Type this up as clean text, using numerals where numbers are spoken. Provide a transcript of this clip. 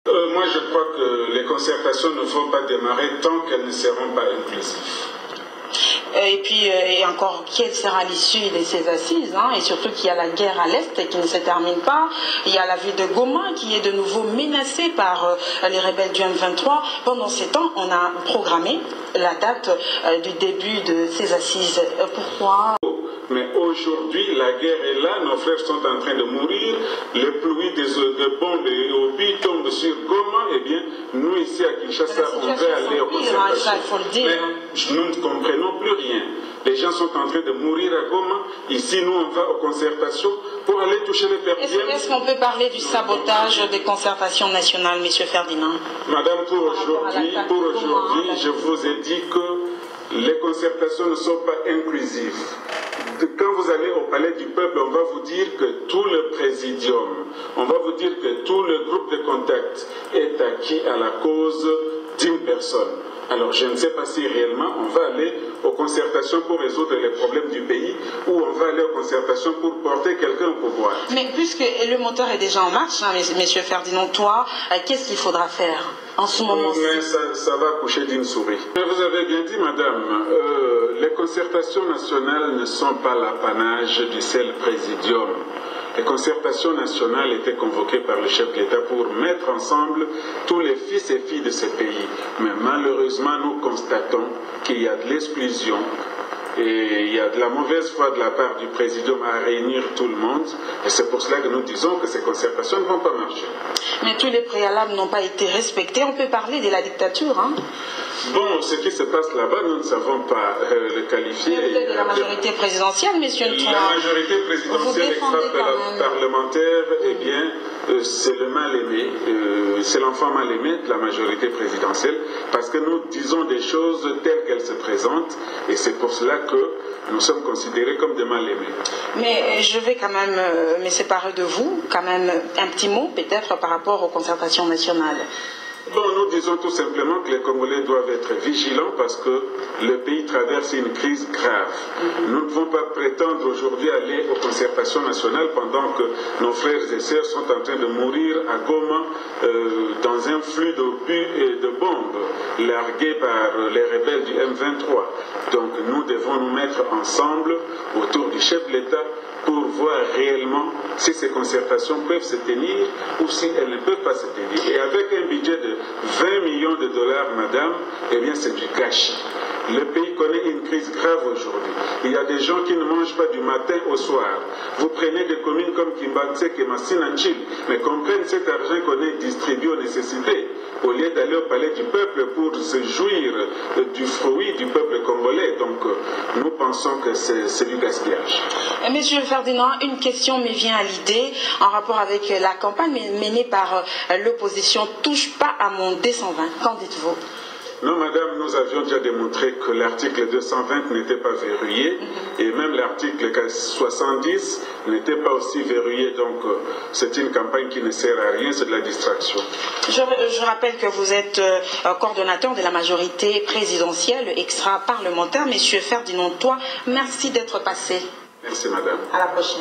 Moi, je crois que les concertations ne vont pas démarrer tant qu'elles ne seront pas inclusives. Et puis, et encore, quelle sera l'issue de ces assises, hein, et surtout qu'il y a la guerre à l'Est qui ne se termine pas. Il y a la ville de Goma qui est de nouveau menacée par les rebelles du M23. Pendant ces temps, on a programmé la date du début de ces assises. Pourquoi ? Mais aujourd'hui, la guerre est là, nos frères sont en train de mourir, les pluies de bombes et obus tombent sur Goma, eh bien, nous ici à Kinshasa, on va aller aux concertations. Mais nous ne comprenons plus rien. Les gens sont en train de mourir à Goma, ici nous on va aux concertations pour aller toucher les personnes. Est-ce qu'on peut parler du sabotage des concertations nationales, M. Ferdinand? Madame, pour aujourd'hui, je vous ai dit que les concertations ne sont pas inclusives. Quand vous allez au palais du peuple, on va vous dire que tout le présidium, on va vous dire que tout le groupe de contact est acquis à la cause d'une personne. Alors je ne sais pas si réellement on va aller aux concertations pour résoudre les problèmes du pays ou on va aller aux concertations pour porter quelqu'un au pouvoir. Mais puisque le moteur est déjà en marche, hein, M. Ferdinand, toi, qu'est-ce qu'il faudra faire en ce moment-ci? Mais ça va coucher d'une souris. Vous avez bien dit, madame, les concertations nationales ne sont pas l'apanage du seul présidium. Les concertations nationales étaient convoquées par le chef de l'État pour mettre ensemble tous les fils et filles de ce pays. Mais malheureusement, nous constatons qu'il y a de l'exclusion et il y a de la mauvaise foi de la part du présidium à réunir tout le monde. Et c'est pour cela que nous disons que ces concertations ne vont pas marcher. Mais tous les préalables n'ont pas été respectés. On peut parler de la dictature, hein? Bon, ce qui se passe là-bas, nous ne savons pas le qualifier. Mais vous êtes de la majorité présidentielle, monsieur le La majorité présidentielle extra-parlementaire, eh bien, c'est le mal-aimé, c'est l'enfant mal-aimé de la majorité présidentielle, parce que nous disons des choses telles qu'elles se présentent, et c'est pour cela que nous sommes considérés comme des mal-aimés. Mais je vais quand même me séparer de vous, quand même un petit mot peut-être par rapport aux concertations nationales. Bon, nous disons tout simplement que les Congolais doivent être vigilants parce que le pays traverse une crise grave. Nous ne pouvons pas prétendre aujourd'hui aller aux concertations nationales pendant que nos frères et sœurs sont en train de mourir à Goma dans un flux d'obus et de bombes largués par les rebelles du M23. Donc nous devons nous mettre ensemble autour du chef de l'État pour voir réellement si ces concertations peuvent se tenir ou si elles ne peuvent pas se tenir. Et avec un budget de 20 millions de dollars, madame, eh bien c'est du gâchis. Le pays connaît une crise grave aujourd'hui. Il y a des gens qui ne mangent pas du matin au soir. Vous prenez des communes comme Kimbantsek et Massinanchil, mais qu'on prenne cet argent qu'on est distribué aux nécessités, au lieu d'aller au palais du peuple pour se jouir du fruit du peuple congolais. Donc nous pensons que c'est du gaspillage. Monsieur Ferdinand, une question me vient à l'idée en rapport avec la campagne menée par l'opposition « Touche pas à mon D120 ». Qu'en dites-vous? Non, madame, nous avions déjà démontré que l'article 220 n'était pas verrouillé et même l'article 70 n'était pas aussi verrouillé. Donc, c'est une campagne qui ne sert à rien, c'est de la distraction. Je rappelle que vous êtes coordonnateur de la majorité présidentielle extra-parlementaire. Monsieur Ferdinand Toit, merci d'être passé. Merci, madame. À la prochaine.